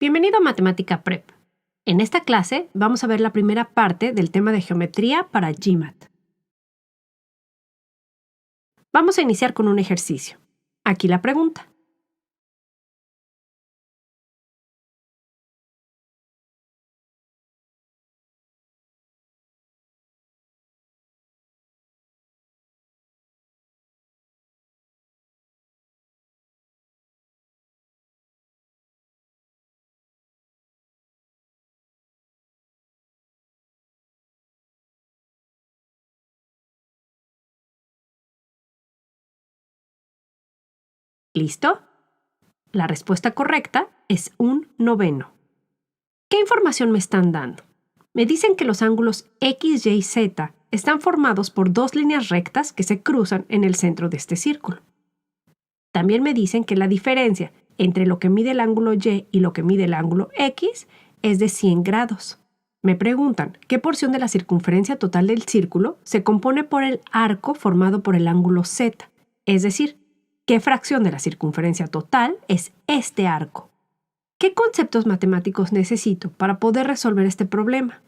Bienvenido a Matemática Prep. En esta clase vamos a ver la primera parte del tema de geometría para GMAT. Vamos a iniciar con un ejercicio. Aquí la pregunta. ¿Listo? La respuesta correcta es 1/9. ¿Qué información me están dando? Me dicen que los ángulos X, Y y Z están formados por dos líneas rectas que se cruzan en el centro de este círculo. También me dicen que la diferencia entre lo que mide el ángulo Y y lo que mide el ángulo X es de 100 grados. Me preguntan qué porción de la circunferencia total del círculo se compone por el arco formado por el ángulo Z, es decir, qué fracción de la circunferencia total es este arco. ¿Qué conceptos matemáticos necesito para poder resolver este problema?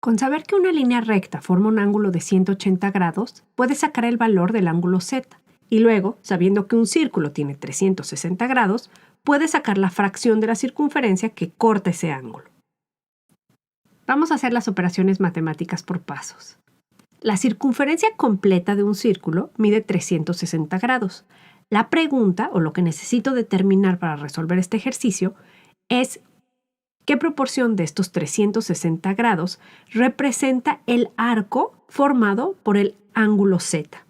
Con saber que una línea recta forma un ángulo de 180 grados, puedes sacar el valor del ángulo Z. Y luego, sabiendo que un círculo tiene 360 grados, puedes sacar la fracción de la circunferencia que corta ese ángulo. Vamos a hacer las operaciones matemáticas por pasos. La circunferencia completa de un círculo mide 360 grados. La pregunta, o lo que necesito determinar para resolver este ejercicio, es ¿qué proporción de estos 360 grados representa el arco formado por el ángulo Z?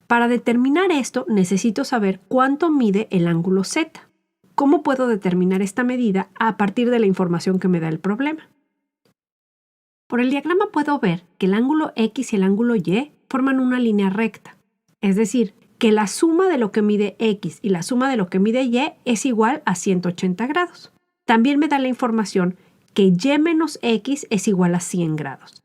Para determinar esto, necesito saber cuánto mide el ángulo Z. ¿Cómo puedo determinar esta medida a partir de la información que me da el problema? Por el diagrama puedo ver que el ángulo X y el ángulo Y forman una línea recta. Es decir, que la suma de lo que mide X y la suma de lo que mide Y es igual a 180 grados. También me da la información que Y menos X es igual a 100 grados.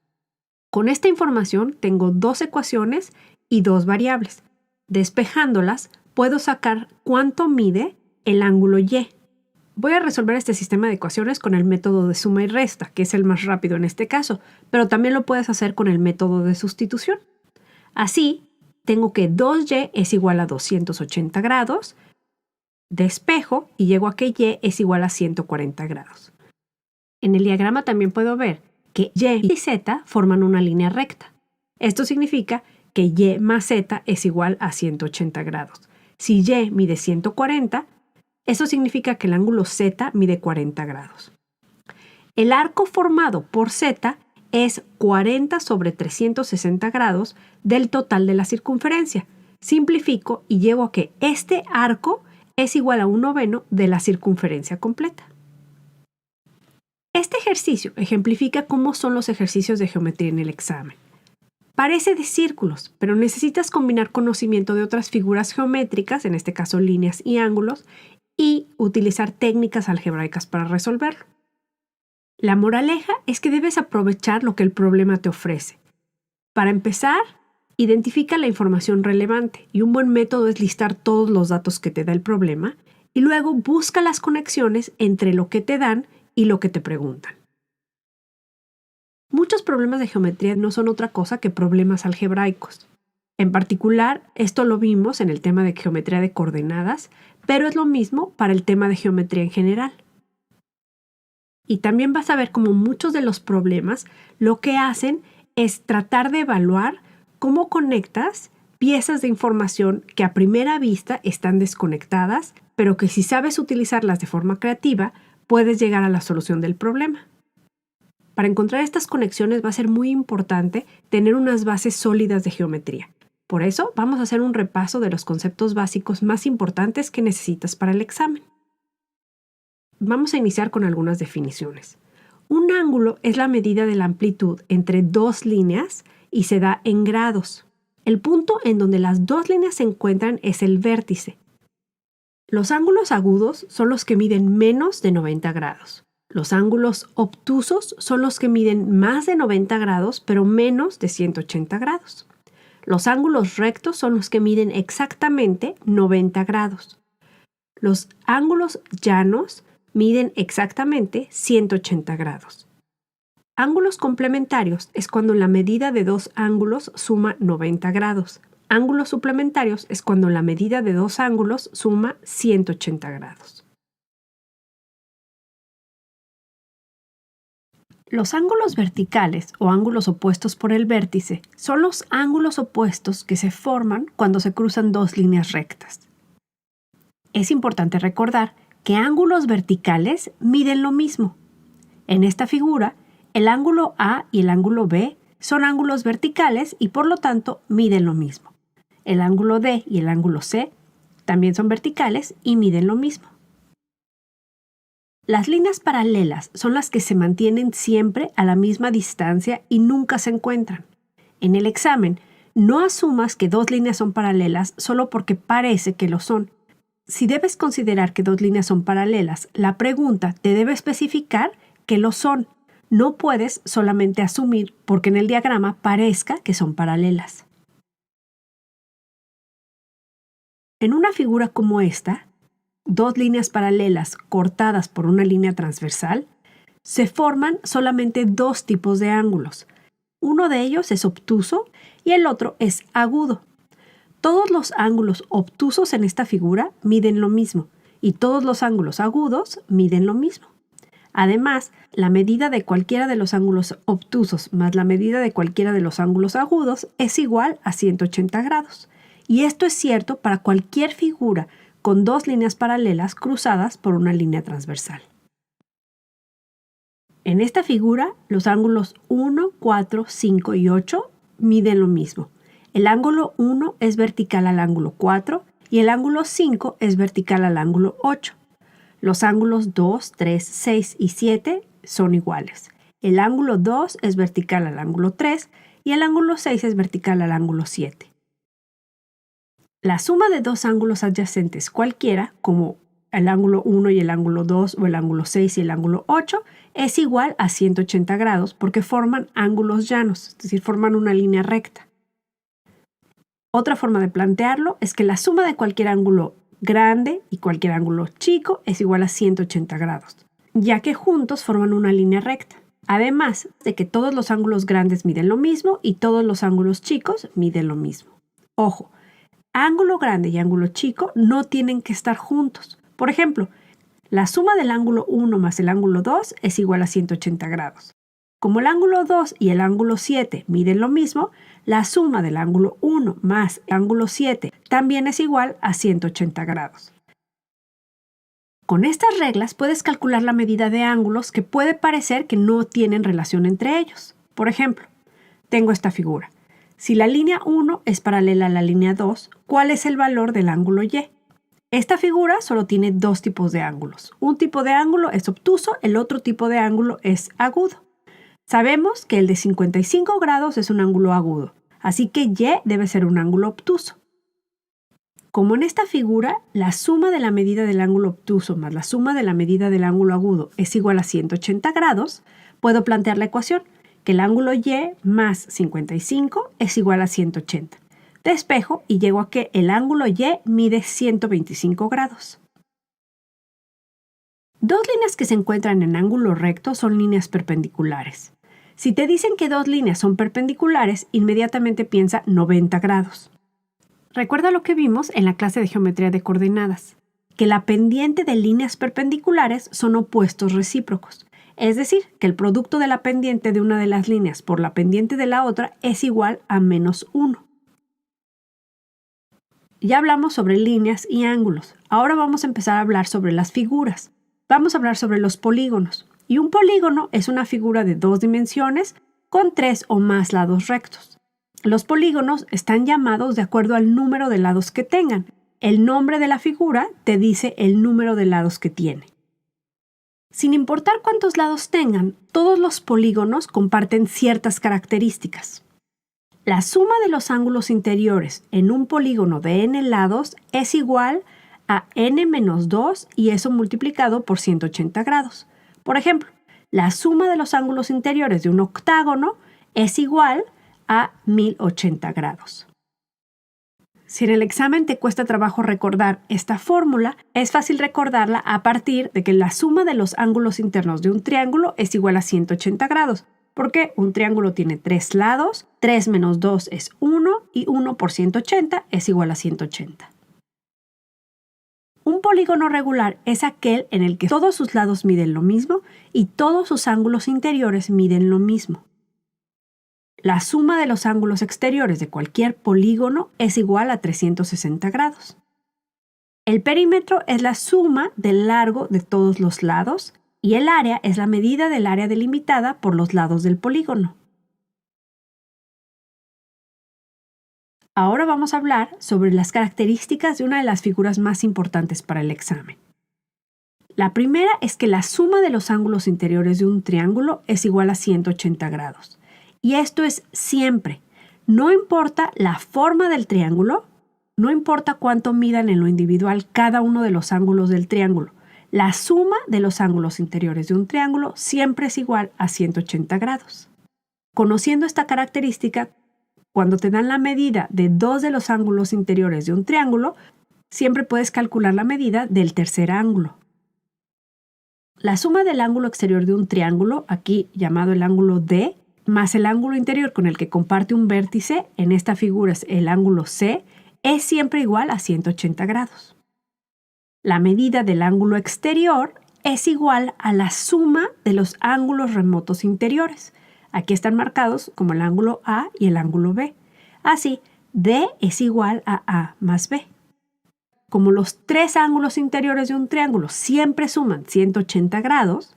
Con esta información tengo dos ecuaciones y dos variables. Despejándolas, puedo sacar cuánto mide el ángulo Y. Voy a resolver este sistema de ecuaciones con el método de suma y resta, que es el más rápido en este caso, pero también lo puedes hacer con el método de sustitución. Así, tengo que 2y es igual a 280 grados, despejo y llego a que y es igual a 140 grados. En el diagrama también puedo ver que y y z forman una línea recta. Esto significa que y más z es igual a 180 grados. Si y mide 140, eso significa que el ángulo z mide 40 grados. El arco formado por z es 40 sobre 360 grados del total de la circunferencia. Simplifico y llego a que este arco es igual a 1/9 de la circunferencia completa. Este ejercicio ejemplifica cómo son los ejercicios de geometría en el examen. Parece de círculos, pero necesitas combinar conocimiento de otras figuras geométricas, en este caso líneas y ángulos, y utilizar técnicas algebraicas para resolverlo. La moraleja es que debes aprovechar lo que el problema te ofrece. Para empezar, identifica la información relevante y un buen método es listar todos los datos que te da el problema y luego busca las conexiones entre lo que te dan y lo que te preguntan. Muchos problemas de geometría no son otra cosa que problemas algebraicos. En particular, esto lo vimos en el tema de geometría de coordenadas, pero es lo mismo para el tema de geometría en general. Y también vas a ver cómo muchos de los problemas lo que hacen es tratar de evaluar cómo conectas piezas de información que a primera vista están desconectadas, pero que si sabes utilizarlas de forma creativa, puedes llegar a la solución del problema. Para encontrar estas conexiones va a ser muy importante tener unas bases sólidas de geometría. Por eso vamos a hacer un repaso de los conceptos básicos más importantes que necesitas para el examen. Vamos a iniciar con algunas definiciones. Un ángulo es la medida de la amplitud entre dos líneas y se da en grados. El punto en donde las dos líneas se encuentran es el vértice. Los ángulos agudos son los que miden menos de 90 grados. Los ángulos obtusos son los que miden más de 90 grados, pero menos de 180 grados. Los ángulos rectos son los que miden exactamente 90 grados. Los ángulos llanos miden exactamente 180 grados. Ángulos complementarios es cuando la medida de dos ángulos suma 90 grados. Ángulos suplementarios es cuando la medida de dos ángulos suma 180 grados. Los ángulos verticales o ángulos opuestos por el vértice son los ángulos opuestos que se forman cuando se cruzan dos líneas rectas. Es importante recordar que ángulos verticales miden lo mismo. En esta figura, el ángulo A y el ángulo B son ángulos verticales y por lo tanto miden lo mismo. El ángulo D y el ángulo C también son verticales y miden lo mismo. Las líneas paralelas son las que se mantienen siempre a la misma distancia y nunca se encuentran. En el examen, no asumas que dos líneas son paralelas solo porque parece que lo son. Si debes considerar que dos líneas son paralelas, la pregunta te debe especificar que lo son. No puedes solamente asumir porque en el diagrama parezca que son paralelas. En una figura como esta, dos líneas paralelas cortadas por una línea transversal, se forman solamente dos tipos de ángulos. Uno de ellos es obtuso y el otro es agudo. Todos los ángulos obtusos en esta figura miden lo mismo y todos los ángulos agudos miden lo mismo. Además, la medida de cualquiera de los ángulos obtusos más la medida de cualquiera de los ángulos agudos es igual a 180 grados. Y esto es cierto para cualquier figura con dos líneas paralelas cruzadas por una línea transversal. En esta figura, los ángulos 1, 4, 5 y 8 miden lo mismo. El ángulo 1 es vertical al ángulo 4 y el ángulo 5 es vertical al ángulo 8. Los ángulos 2, 3, 6 y 7 son iguales. El ángulo 2 es vertical al ángulo 3 y el ángulo 6 es vertical al ángulo 7. La suma de dos ángulos adyacentes cualquiera, como el ángulo 1 y el ángulo 2 o el ángulo 6 y el ángulo 8, es igual a 180 grados porque forman ángulos llanos, es decir, forman una línea recta. Otra forma de plantearlo es que la suma de cualquier ángulo grande y cualquier ángulo chico es igual a 180 grados, ya que juntos forman una línea recta. Además de que todos los ángulos grandes miden lo mismo y todos los ángulos chicos miden lo mismo. Ojo, ángulo grande y ángulo chico no tienen que estar juntos. Por ejemplo, la suma del ángulo 1 más el ángulo 2 es igual a 180 grados. Como el ángulo 2 y el ángulo 7 miden lo mismo, la suma del ángulo 1 más el ángulo 7 también es igual a 180 grados. Con estas reglas puedes calcular la medida de ángulos que puede parecer que no tienen relación entre ellos. Por ejemplo, tengo esta figura. Si la línea 1 es paralela a la línea 2, ¿cuál es el valor del ángulo Y? Esta figura solo tiene dos tipos de ángulos. Un tipo de ángulo es obtuso, el otro tipo de ángulo es agudo. Sabemos que el de 55 grados es un ángulo agudo, así que Y debe ser un ángulo obtuso. Como en esta figura, la suma de la medida del ángulo obtuso más la suma de la medida del ángulo agudo es igual a 180 grados, puedo plantear la ecuación, que el ángulo Y más 55 es igual a 180. Despejo y llego a que el ángulo Y mide 125 grados. Dos líneas que se encuentran en ángulo recto son líneas perpendiculares. Si te dicen que dos líneas son perpendiculares, inmediatamente piensa 90 grados. Recuerda lo que vimos en la clase de geometría de coordenadas, que la pendiente de líneas perpendiculares son opuestos recíprocos. Es decir, que el producto de la pendiente de una de las líneas por la pendiente de la otra es igual a menos 1. Ya hablamos sobre líneas y ángulos. Ahora vamos a empezar a hablar sobre las figuras. Vamos a hablar sobre los polígonos. Y un polígono es una figura de dos dimensiones con tres o más lados rectos. Los polígonos están llamados de acuerdo al número de lados que tengan. El nombre de la figura te dice el número de lados que tiene. Sin importar cuántos lados tengan, todos los polígonos comparten ciertas características. La suma de los ángulos interiores en un polígono de n lados es igual a n menos 2 y eso multiplicado por 180 grados. Por ejemplo, la suma de los ángulos interiores de un octágono es igual a 1080 grados. Si en el examen te cuesta trabajo recordar esta fórmula, es fácil recordarla a partir de que la suma de los ángulos internos de un triángulo es igual a 180 grados, porque un triángulo tiene 3 lados, 3 menos 2 es 1 y 1 por 180 es igual a 180. Un polígono regular es aquel en el que todos sus lados miden lo mismo y todos sus ángulos interiores miden lo mismo. La suma de los ángulos exteriores de cualquier polígono es igual a 360 grados. El perímetro es la suma del largo de todos los lados y el área es la medida del área delimitada por los lados del polígono. Ahora vamos a hablar sobre las características de una de las figuras más importantes para el examen. La primera es que la suma de los ángulos interiores de un triángulo es igual a 180 grados. Y esto es siempre. No importa la forma del triángulo, no importa cuánto midan en lo individual cada uno de los ángulos del triángulo. La suma de los ángulos interiores de un triángulo siempre es igual a 180 grados. Conociendo esta característica, cuando te dan la medida de dos de los ángulos interiores de un triángulo, siempre puedes calcular la medida del tercer ángulo. La suma del ángulo exterior de un triángulo, aquí llamado el ángulo D, más el ángulo interior con el que comparte un vértice, en esta figura es el ángulo C, es siempre igual a 180 grados. La medida del ángulo exterior es igual a la suma de los ángulos remotos interiores. Aquí están marcados como el ángulo A y el ángulo B. Así, D es igual a A más B. Como los tres ángulos interiores de un triángulo siempre suman 180 grados,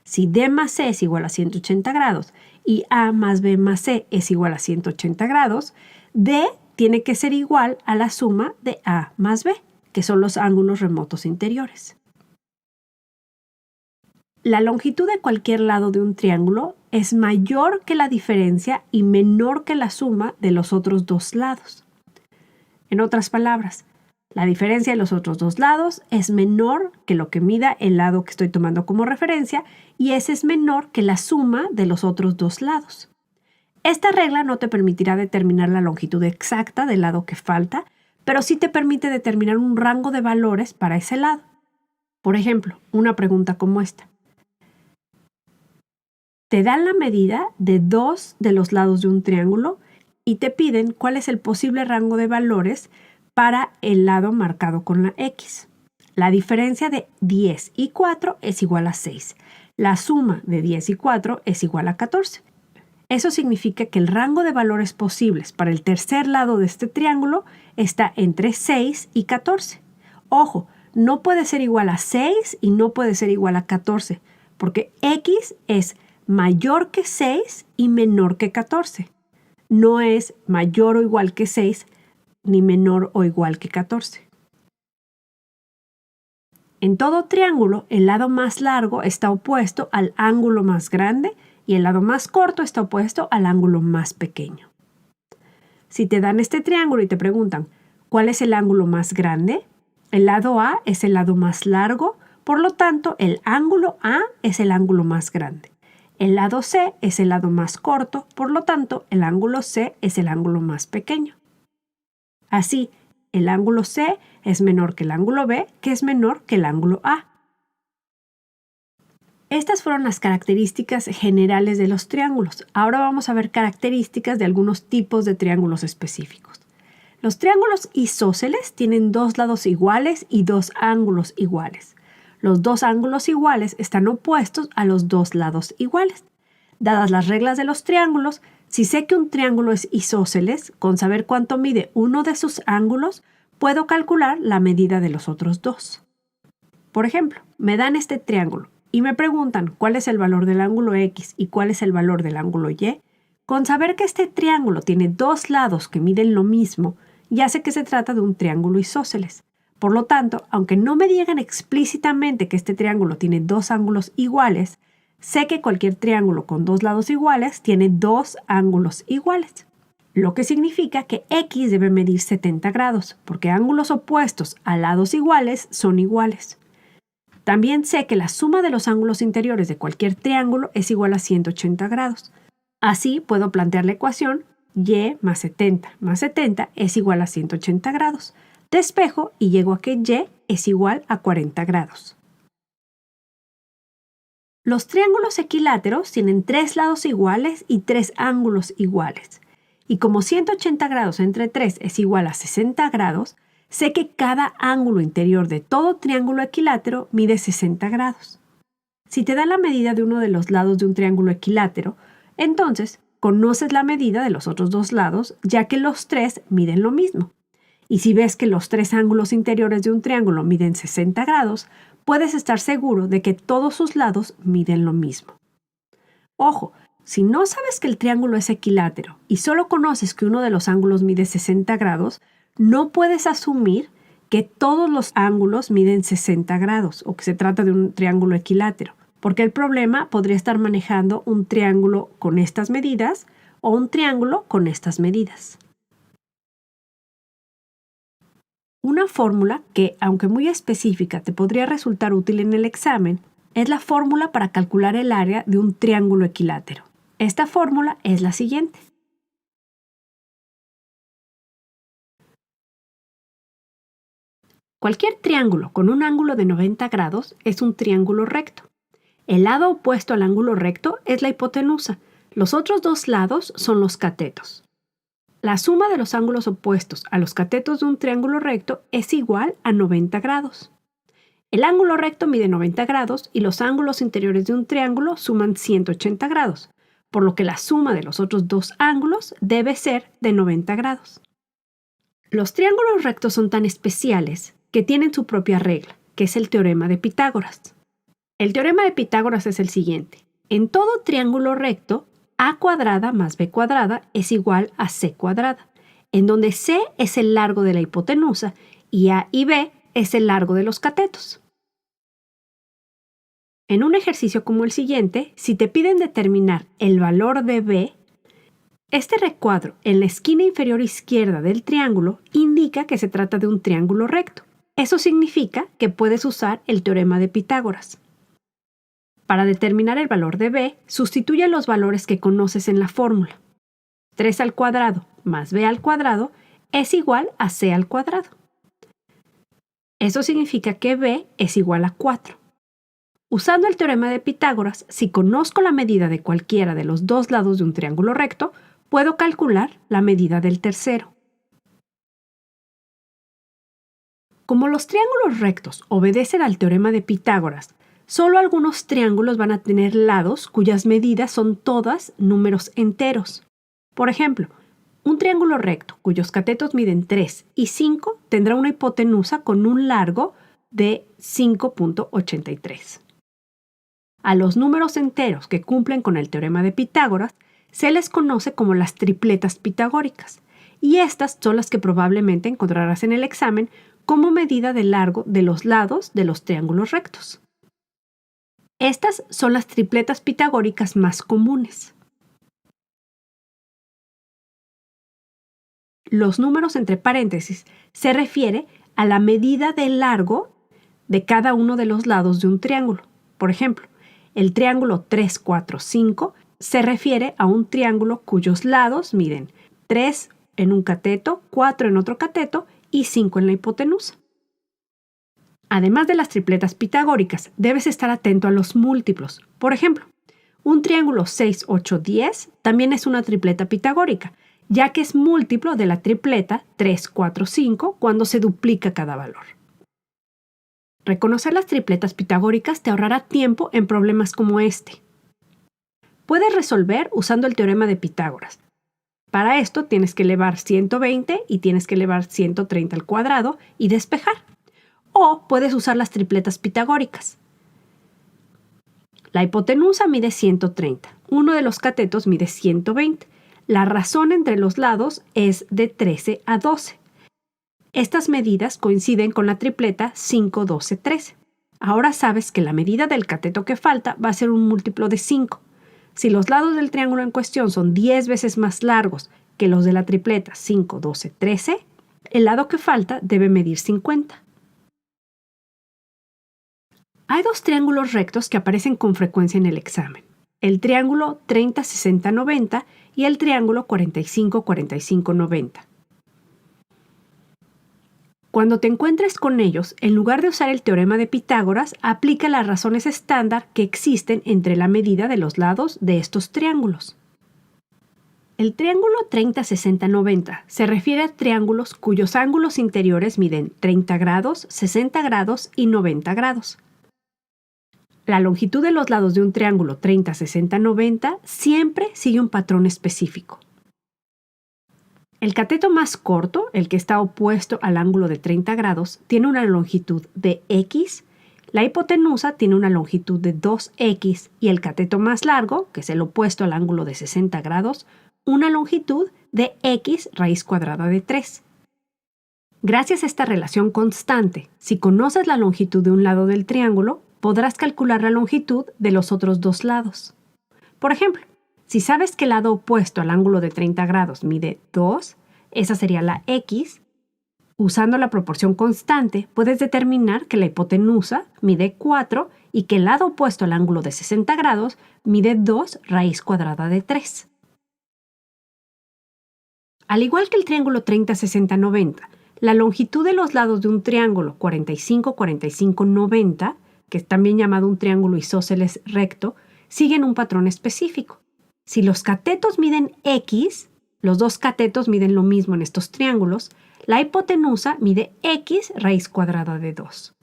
si D más C es igual a 180 grados y A más B más C es igual a 180 grados, D tiene que ser igual a la suma de A más B, que son los ángulos remotos interiores. La longitud de cualquier lado de un triángulo es mayor que la diferencia y menor que la suma de los otros dos lados. En otras palabras, la diferencia de los otros dos lados es menor que lo que mida el lado que estoy tomando como referencia y ese es menor que la suma de los otros dos lados. Esta regla no te permitirá determinar la longitud exacta del lado que falta, pero sí te permite determinar un rango de valores para ese lado. Por ejemplo, una pregunta como esta. Te dan la medida de dos de los lados de un triángulo y te piden cuál es el posible rango de valores para el lado marcado con la X. La diferencia de 10 y 4 es igual a 6. La suma de 10 y 4 es igual a 14. Eso significa que el rango de valores posibles para el tercer lado de este triángulo está entre 6 y 14. Ojo, no puede ser igual a 6 y no puede ser igual a 14, porque X es mayor que 6 y menor que 14. No es mayor o igual que 6 ni menor o igual que 14. En todo triángulo, el lado más largo está opuesto al ángulo más grande y el lado más corto está opuesto al ángulo más pequeño. Si te dan este triángulo y te preguntan ¿cuál es el ángulo más grande? El lado A es el lado más largo, por lo tanto, el ángulo A es el ángulo más grande. El lado C es el lado más corto, por lo tanto, el ángulo C es el ángulo más pequeño. Así, el ángulo C es menor que el ángulo B, que es menor que el ángulo A. Estas fueron las características generales de los triángulos. Ahora vamos a ver características de algunos tipos de triángulos específicos. Los triángulos isósceles tienen dos lados iguales y dos ángulos iguales. Los dos ángulos iguales están opuestos a los dos lados iguales. Dadas las reglas de los triángulos, si sé que un triángulo es isósceles, con saber cuánto mide uno de sus ángulos, puedo calcular la medida de los otros dos. Por ejemplo, me dan este triángulo y me preguntan cuál es el valor del ángulo X y cuál es el valor del ángulo Y. Con saber que este triángulo tiene dos lados que miden lo mismo, ya sé que se trata de un triángulo isósceles. Por lo tanto, aunque no me digan explícitamente que este triángulo tiene dos ángulos iguales, sé que cualquier triángulo con dos lados iguales tiene dos ángulos iguales. Lo que significa que X debe medir 70 grados, porque ángulos opuestos a lados iguales son iguales. También sé que la suma de los ángulos interiores de cualquier triángulo es igual a 180 grados. Así puedo plantear la ecuación y más 70 más 70 es igual a 180 grados. Despejo y llego a que y es igual a 40 grados. Los triángulos equiláteros tienen 3 lados iguales y 3 ángulos iguales. Y como 180 grados entre 3 es igual a 60 grados, sé que cada ángulo interior de todo triángulo equilátero mide 60 grados. Si te da la medida de uno de los lados de un triángulo equilátero, entonces conoces la medida de los otros dos lados, ya que los tres miden lo mismo. Y si ves que los 3 ángulos interiores de un triángulo miden 60 grados, puedes estar seguro de que todos sus lados miden lo mismo. Ojo, si no sabes que el triángulo es equilátero y solo conoces que uno de los ángulos mide 60 grados, no puedes asumir que todos los ángulos miden 60 grados o que se trata de un triángulo equilátero, porque el problema podría estar manejando un triángulo con estas medidas o un triángulo con estas medidas. Una fórmula que, aunque muy específica, te podría resultar útil en el examen, es la fórmula para calcular el área de un triángulo equilátero. Esta fórmula es la siguiente. Cualquier triángulo con un ángulo de 90 grados es un triángulo recto. El lado opuesto al ángulo recto es la hipotenusa. Los otros dos lados son los catetos. La suma de los ángulos opuestos a los catetos de un triángulo recto es igual a 90 grados. El ángulo recto mide 90 grados y los ángulos interiores de un triángulo suman 180 grados, por lo que la suma de los otros dos ángulos debe ser de 90 grados. Los triángulos rectos son tan especiales que tienen su propia regla, que es el teorema de Pitágoras. El teorema de Pitágoras es el siguiente. En todo triángulo recto, a cuadrada más b cuadrada es igual a c cuadrada, en donde c es el largo de la hipotenusa y a y b es el largo de los catetos. En un ejercicio como el siguiente, si te piden determinar el valor de b, este recuadro en la esquina inferior izquierda del triángulo indica que se trata de un triángulo recto. Eso significa que puedes usar el teorema de Pitágoras. Para determinar el valor de b, sustituye los valores que conoces en la fórmula. 3 al cuadrado más b al cuadrado es igual a c al cuadrado. Eso significa que b es igual a 4. Usando el teorema de Pitágoras, si conozco la medida de cualquiera de los dos lados de un triángulo recto, puedo calcular la medida del tercero. Como los triángulos rectos obedecen al teorema de Pitágoras, solo algunos triángulos van a tener lados cuyas medidas son todas números enteros. Por ejemplo, un triángulo recto cuyos catetos miden 3 y 5 tendrá una hipotenusa con un largo de 5.83. A los números enteros que cumplen con el teorema de Pitágoras se les conoce como las tripletas pitagóricas, y estas son las que probablemente encontrarás en el examen como medida de largo de los lados de los triángulos rectos. Estas son las tripletas pitagóricas más comunes. Los números entre paréntesis se refiere a la medida de largo de cada uno de los lados de un triángulo. Por ejemplo, el triángulo 3, 4, 5 se refiere a un triángulo cuyos lados miden 3 en un cateto, 4 en otro cateto y 5 en la hipotenusa. Además de las tripletas pitagóricas, debes estar atento a los múltiplos. Por ejemplo, un triángulo 6, 8, 10 también es una tripleta pitagórica, ya que es múltiplo de la tripleta 3, 4, 5 cuando se duplica cada valor. Reconocer las tripletas pitagóricas te ahorrará tiempo en problemas como este. Puedes resolver usando el teorema de Pitágoras. Para esto tienes que elevar 120 y tienes que elevar 130 al cuadrado y despejar. O puedes usar las tripletas pitagóricas. La hipotenusa mide 130. Uno de los catetos mide 120. La razón entre los lados es de 13 a 12. Estas medidas coinciden con la tripleta 5, 12, 13. Ahora sabes que la medida del cateto que falta va a ser un múltiplo de 5. Si los lados del triángulo en cuestión son 10 veces más largos que los de la tripleta 5, 12, 13, el lado que falta debe medir 50. Hay dos triángulos rectos que aparecen con frecuencia en el examen. el triángulo 30-60-90 y el triángulo 45-45-90. Cuando te encuentres con ellos, en lugar de usar el teorema de Pitágoras, aplica las razones estándar que existen entre la medida de los lados de estos triángulos. El triángulo 30-60-90 se refiere a triángulos cuyos ángulos interiores miden 30 grados, 60 grados y 90 grados. La longitud de los lados de un triángulo 30-60-90 siempre sigue un patrón específico. El cateto más corto, el que está opuesto al ángulo de 30 grados, tiene una longitud de x, la hipotenusa tiene una longitud de 2x y el cateto más largo, que es el opuesto al ángulo de 60 grados, una longitud de x raíz cuadrada de 3. Gracias a esta relación constante, si conoces la longitud de un lado del triángulo, podrás calcular la longitud de los otros dos lados. Por ejemplo, si sabes que el lado opuesto al ángulo de 30 grados mide 2, esa sería la x. Usando la proporción constante, puedes determinar que la hipotenusa mide 4 y que el lado opuesto al ángulo de 60 grados mide 2 raíz cuadrada de 3. Al igual que el triángulo 30-60-90, la longitud de los lados de un triángulo 45-45-90, que es también llamado un triángulo isósceles recto, siguen un patrón específico. Si los catetos miden x, los dos catetos miden lo mismo en estos triángulos, la hipotenusa mide x raíz cuadrada de 2.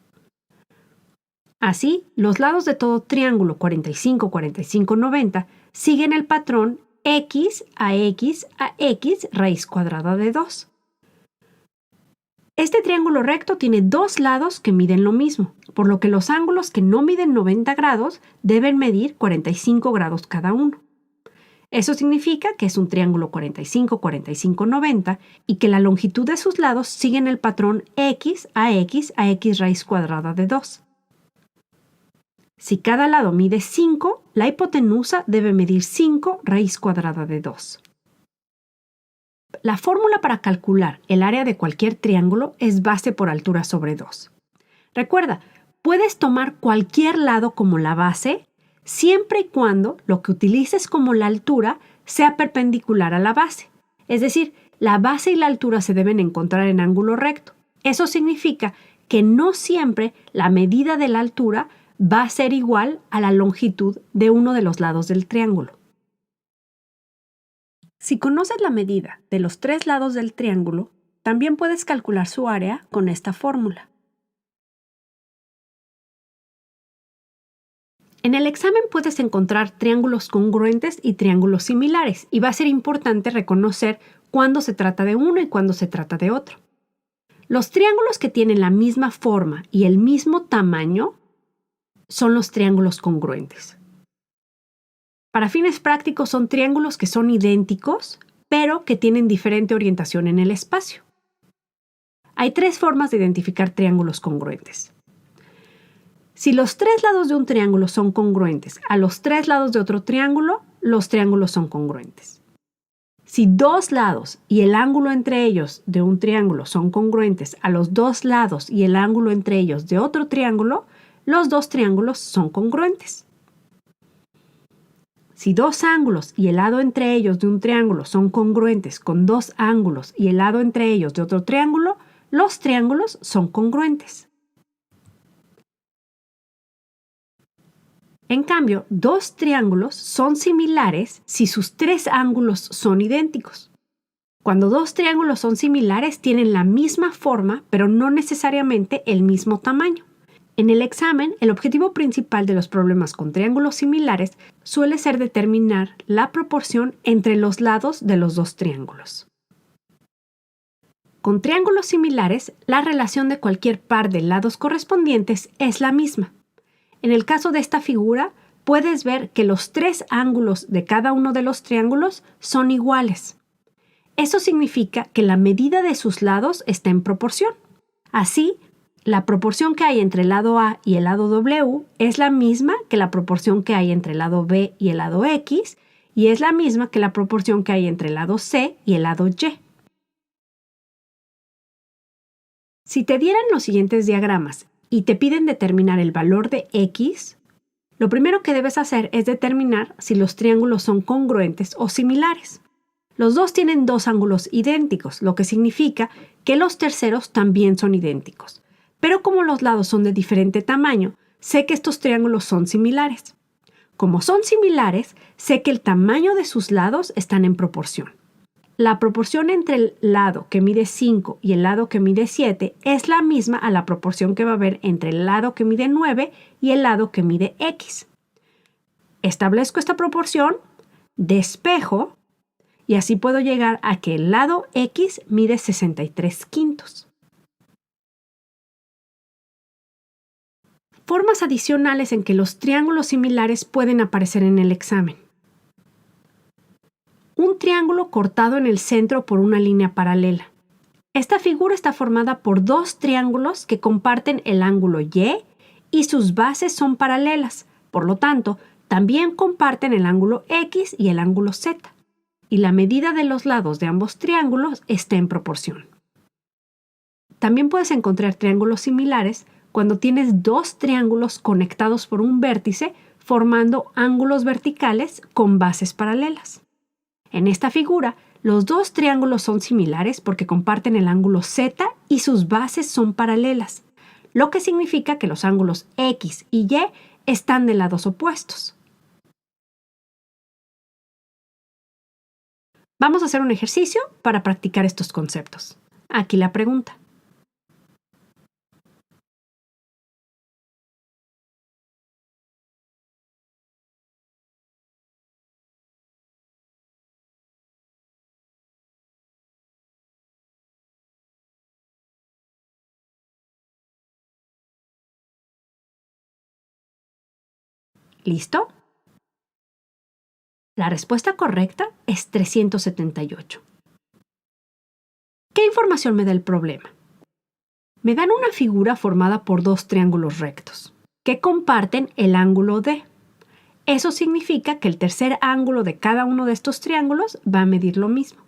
Así, los lados de todo triángulo 45-45-90 siguen el patrón x a x a x raíz cuadrada de 2. Este triángulo recto tiene dos lados que miden lo mismo, por lo que los ángulos que no miden 90 grados deben medir 45 grados cada uno. Eso significa que es un triángulo 45-45-90 y que la longitud de sus lados siguen el patrón x a x raíz cuadrada de 2. Si cada lado mide 5, la hipotenusa debe medir 5 raíz cuadrada de 2. La fórmula para calcular el área de cualquier triángulo es base por altura sobre 2. Recuerda, puedes tomar cualquier lado como la base siempre y cuando lo que utilices como la altura sea perpendicular a la base. Es decir, la base y la altura se deben encontrar en ángulo recto. Eso significa que no siempre la medida de la altura va a ser igual a la longitud de uno de los lados del triángulo. Si conoces la medida de los tres lados del triángulo, también puedes calcular su área con esta fórmula. En el examen puedes encontrar triángulos congruentes y triángulos similares, y va a ser importante reconocer cuándo se trata de uno y cuándo se trata de otro. Los triángulos que tienen la misma forma y el mismo tamaño son los triángulos congruentes. Para fines prácticos son triángulos que son idénticos, pero que tienen diferente orientación en el espacio. Hay tres formas de identificar triángulos congruentes. Si los tres lados de un triángulo son congruentes a los tres lados de otro triángulo, los triángulos son congruentes. Si dos lados y el ángulo entre ellos de un triángulo son congruentes a los dos lados y el ángulo entre ellos de otro triángulo, los dos triángulos son congruentes. Si dos ángulos y el lado entre ellos de un triángulo son congruentes con dos ángulos y el lado entre ellos de otro triángulo, los triángulos son congruentes. En cambio, dos triángulos son similares si sus tres ángulos son idénticos. Cuando dos triángulos son similares, tienen la misma forma, pero no necesariamente el mismo tamaño. En el examen, el objetivo principal de los problemas con triángulos similares suele ser determinar la proporción entre los lados de los dos triángulos. Con triángulos similares, la relación de cualquier par de lados correspondientes es la misma. En el caso de esta figura, puedes ver que los tres ángulos de cada uno de los triángulos son iguales. Eso significa que la medida de sus lados está en proporción. Así, la proporción que hay entre el lado A y el lado W es la misma que la proporción que hay entre el lado B y el lado X, y es la misma que la proporción que hay entre el lado C y el lado Y. Si te dieran los siguientes diagramas y te piden determinar el valor de X, Lo primero que debes hacer es determinar si los triángulos son congruentes o similares. Los dos tienen dos ángulos idénticos, lo que significa que los terceros también son idénticos. Pero como los lados son de diferente tamaño, sé que estos triángulos son similares. Como son similares, sé que el tamaño de sus lados están en proporción. La proporción entre el lado que mide 5 y el lado que mide 7 es la misma a la proporción que va a haber entre el lado que mide 9 y el lado que mide x. Establezco esta proporción, despejo, y así puedo llegar a que el lado x mide 63 quintos. Formas adicionales en que los triángulos similares pueden aparecer en el examen. Un triángulo cortado en el centro por una línea paralela. Esta figura está formada por dos triángulos que comparten el ángulo y sus bases son paralelas, por lo tanto, también comparten el ángulo X y el ángulo Z, y la medida de los lados de ambos triángulos está en proporción. También puedes encontrar triángulos similares cuando tienes dos triángulos conectados por un vértice formando ángulos verticales con bases paralelas. En esta figura, los dos triángulos son similares porque comparten el ángulo Z y sus bases son paralelas, lo que significa que los ángulos X y Y están de lados opuestos. Vamos a hacer un ejercicio para practicar estos conceptos. Aquí la pregunta. ¿Listo? La respuesta correcta es 378. ¿Qué información me da el problema? Me dan una figura formada por dos triángulos rectos, que comparten el ángulo D. Eso significa que el tercer ángulo de cada uno de estos triángulos va a medir lo mismo.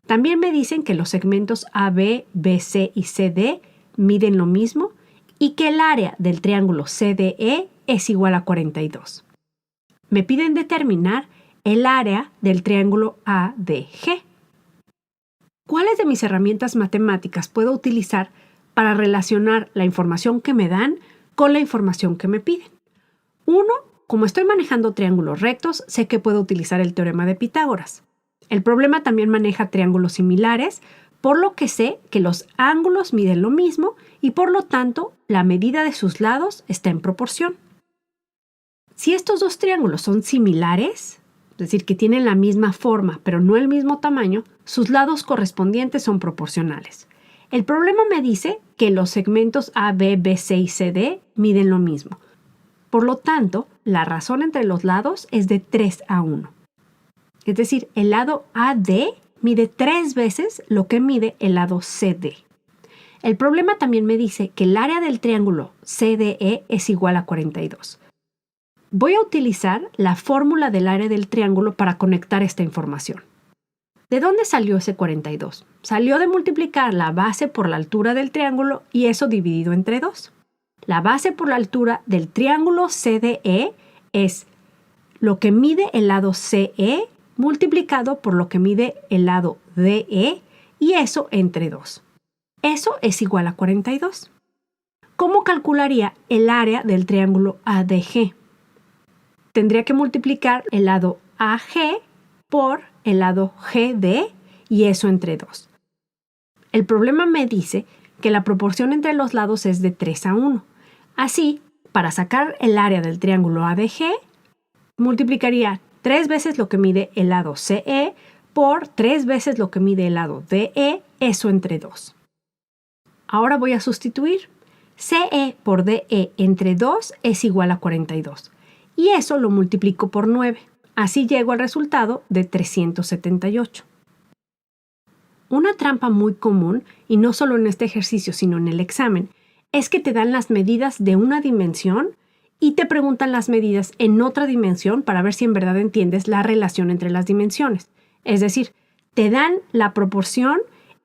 También me dicen que los segmentos AB, BC y CD miden lo mismo y que el área del triángulo CDE es igual a 42. Me piden determinar el área del triángulo ADG. ¿Cuáles de mis herramientas matemáticas puedo utilizar para relacionar la información que me dan con la información que me piden? 1. Como estoy manejando triángulos rectos, sé que puedo utilizar el teorema de Pitágoras. El problema también maneja triángulos similares, por lo que sé que los ángulos miden lo mismo y por lo tanto la medida de sus lados está en proporción. Si estos dos triángulos son similares, es decir, que tienen la misma forma pero no el mismo tamaño, sus lados correspondientes son proporcionales. El problema me dice que los segmentos AB, BC y CD miden lo mismo. Por lo tanto, la razón entre los lados es de 3:1. Es decir, el lado AD mide 3 veces lo que mide el lado CD. El problema también me dice que el área del triángulo CDE es igual a 42. Voy a utilizar la fórmula del área del triángulo para conectar esta información. ¿De dónde salió ese 42? Salió de multiplicar la base por la altura del triángulo y eso dividido entre 2. La base por la altura del triángulo CDE es lo que mide el lado CE multiplicado por lo que mide el lado DE y eso entre 2. Eso es igual a 42. ¿Cómo calcularía el área del triángulo ADG? Tendría que multiplicar el lado AG por el lado GD y eso entre 2. El problema me dice que la proporción entre los lados es de 3:1. Así, para sacar el área del triángulo ADG, multiplicaría 3 veces lo que mide el lado CE por 3 veces lo que mide el lado DE, eso entre 2. Ahora voy a sustituir. CE por DE entre 2 es igual a 42. Y eso lo multiplico por 9. Así llego al resultado de 378. Una trampa muy común, y no solo en este ejercicio sino en el examen, es que te dan las medidas de una dimensión y te preguntan las medidas en otra dimensión para ver si en verdad entiendes la relación entre las dimensiones. Es decir, te dan la proporción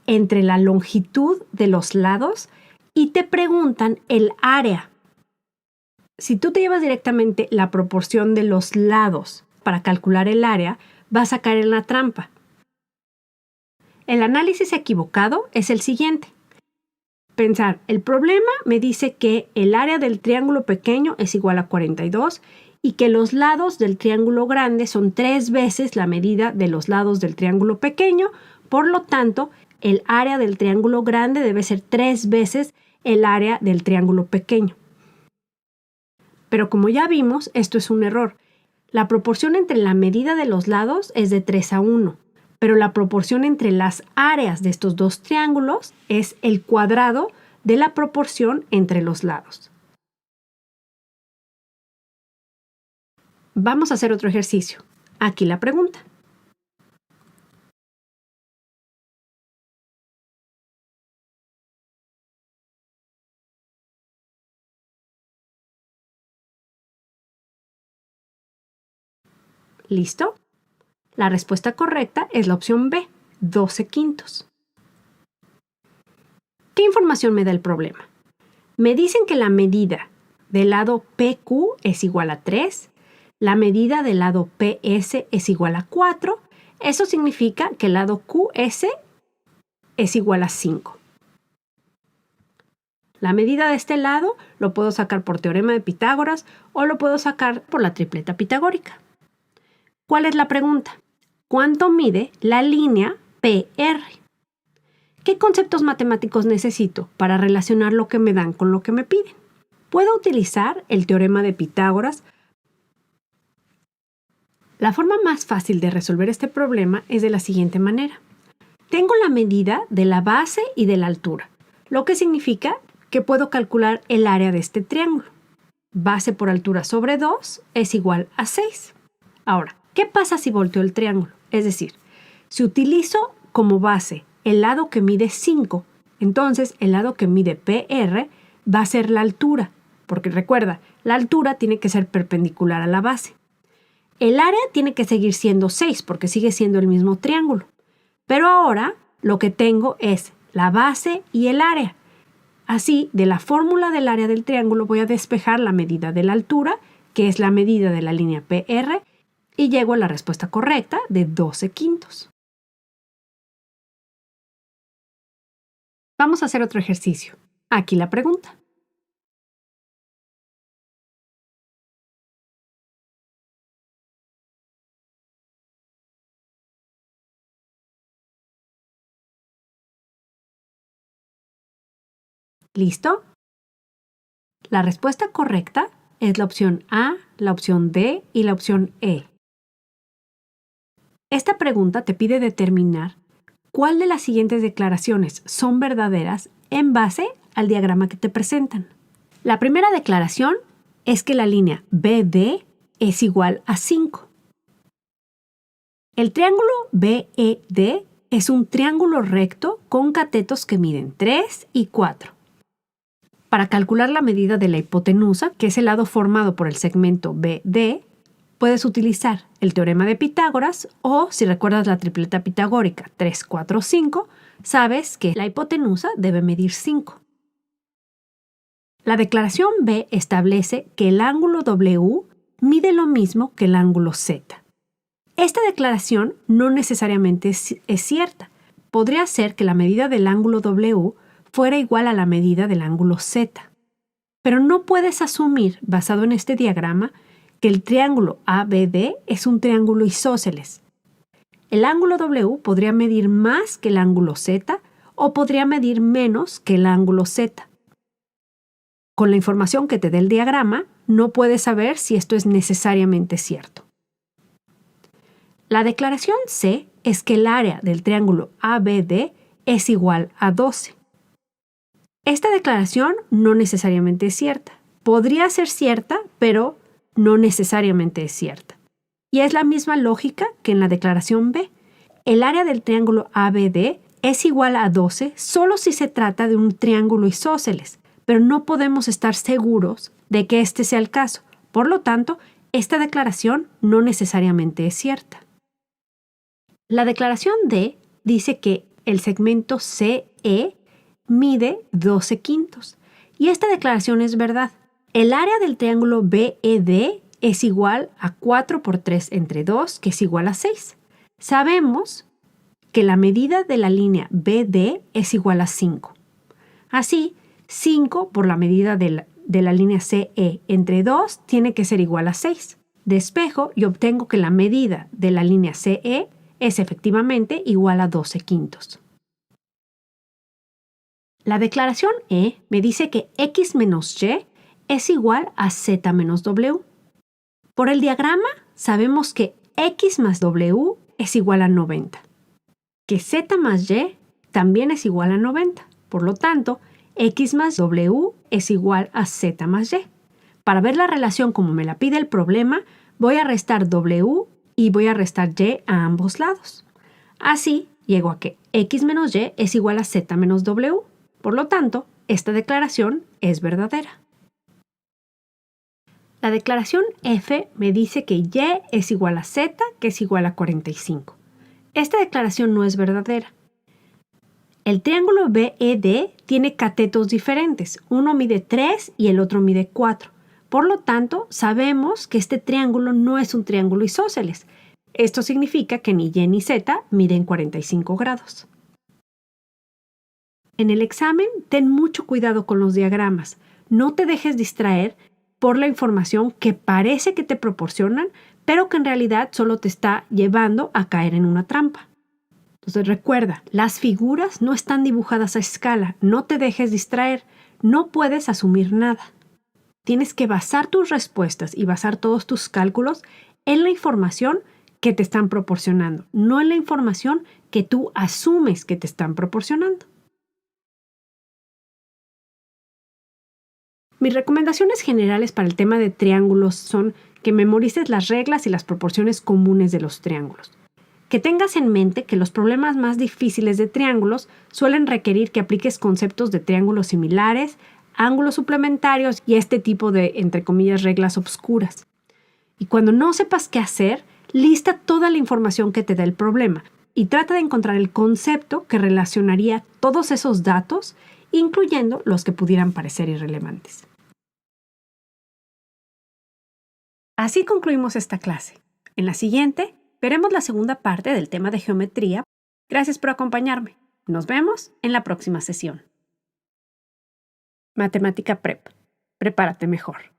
entre la longitud de los lados y te preguntan el área Si tú te llevas directamente la proporción de los lados para calcular el área, vas a caer en la trampa. El análisis equivocado es el siguiente. Pensar, el problema me dice que el área del triángulo pequeño es igual a 42 y que los lados del triángulo grande son 3 veces la medida de los lados del triángulo pequeño, por lo tanto, el área del triángulo grande debe ser 3 veces el área del triángulo pequeño. Pero como ya vimos, esto es un error. La proporción entre la medida de los lados es de 3:1, pero la proporción entre las áreas de estos dos triángulos es el cuadrado de la proporción entre los lados. Vamos a hacer otro ejercicio. Aquí la pregunta. ¿Listo? La respuesta correcta es la opción B, 12/5. ¿Qué información me da el problema? Me dicen que la medida del lado PQ es igual a 3, la medida del lado PS es igual a 4, eso significa que el lado QS es igual a 5. La medida de este lado lo puedo sacar por teorema de Pitágoras o lo puedo sacar por la tripleta pitagórica. ¿Cuál es la pregunta? ¿Cuánto mide la línea PR? ¿Qué conceptos matemáticos necesito para relacionar lo que me dan con lo que me piden? Puedo utilizar el teorema de Pitágoras. La forma más fácil de resolver este problema es de la siguiente manera. Tengo la medida de la base y de la altura, lo que significa que puedo calcular el área de este triángulo. Base por altura sobre 2 es igual a 6. Ahora, ¿qué pasa si volteo el triángulo? Es decir, si utilizo como base el lado que mide 5, entonces el lado que mide PR va a ser la altura, porque recuerda, la altura tiene que ser perpendicular a la base. El área tiene que seguir siendo 6 porque sigue siendo el mismo triángulo. Pero ahora lo que tengo es la base y el área. Así, de la fórmula del área del triángulo voy a despejar la medida de la altura, que es la medida de la línea PR, y llego a la respuesta correcta de 12/5. Vamos a hacer otro ejercicio. Aquí la pregunta. ¿Listo? La respuesta correcta es la opción A, la opción D y la opción E. Esta pregunta te pide determinar cuál de las siguientes declaraciones son verdaderas en base al diagrama que te presentan. La primera declaración es que la línea BD es igual a 5. El triángulo BED es un triángulo recto con catetos que miden 3 y 4. Para calcular la medida de la hipotenusa, que es el lado formado por el segmento BD, puedes utilizar el teorema de Pitágoras o, si recuerdas la tripleta pitagórica 3, 4, 5, sabes que la hipotenusa debe medir 5. La declaración B establece que el ángulo W mide lo mismo que el ángulo Z. Esta declaración no necesariamente es cierta. Podría ser que la medida del ángulo W fuera igual a la medida del ángulo Z. Pero no puedes asumir, basado en este diagrama, que el triángulo ABD es un triángulo isósceles. El ángulo W podría medir más que el ángulo Z o podría medir menos que el ángulo Z. Con la información que te dé el diagrama, no puedes saber si esto es necesariamente cierto. La declaración C es que el área del triángulo ABD es igual a 12. Esta declaración no necesariamente es cierta. Podría ser cierta, pero no necesariamente es cierta. Y es la misma lógica que en la declaración B. El área del triángulo ABD es igual a 12 solo si se trata de un triángulo isósceles, pero no podemos estar seguros de que este sea el caso. Por lo tanto, esta declaración no necesariamente es cierta. La declaración D dice que el segmento CE mide 12/5 y esta declaración es verdad. El área del triángulo BED es igual a 4 por 3 entre 2, que es igual a 6. Sabemos que la medida de la línea BD es igual a 5. Así, 5 por la medida de la línea CE entre 2 tiene que ser igual a 6. Despejo y obtengo que la medida de la línea CE es efectivamente igual a 12 quintos. La declaración E me dice que X menos Y es igual a Z menos W. Por el diagrama sabemos que X más W es igual a 90, que Z más Y también es igual a 90. Por lo tanto, X más W es igual a Z más Y. Para ver la relación como me la pide el problema, voy a restar W y voy a restar Y a ambos lados. Así, llego a que X menos Y es igual a Z menos W. Por lo tanto, esta declaración es verdadera. La declaración F me dice que Y es igual a Z, que es igual a 45. Esta declaración no es verdadera. El triángulo BED tiene catetos diferentes. Uno mide 3 y el otro mide 4. Por lo tanto, sabemos que este triángulo no es un triángulo isósceles. Esto significa que ni Y ni Z miden 45 grados. En el examen, ten mucho cuidado con los diagramas. No te dejes distraer por la información que parece que te proporcionan, pero que en realidad solo te está llevando a caer en una trampa. Entonces recuerda, las figuras no están dibujadas a escala. No te dejes distraer. No puedes asumir nada. Tienes que basar tus respuestas y basar todos tus cálculos en la información que te están proporcionando, no en la información que tú asumes que te están proporcionando. Mis recomendaciones generales para el tema de triángulos son que memorices las reglas y las proporciones comunes de los triángulos. Que tengas en mente que los problemas más difíciles de triángulos suelen requerir que apliques conceptos de triángulos similares, ángulos suplementarios y este tipo de, entre comillas, reglas obscuras. Y cuando no sepas qué hacer, lista toda la información que te da el problema y trata de encontrar el concepto que relacionaría todos esos datos, incluyendo los que pudieran parecer irrelevantes. Así concluimos esta clase. En la siguiente, veremos la segunda parte del tema de geometría. Gracias por acompañarme. Nos vemos en la próxima sesión. Matemática Prep. Prepárate mejor.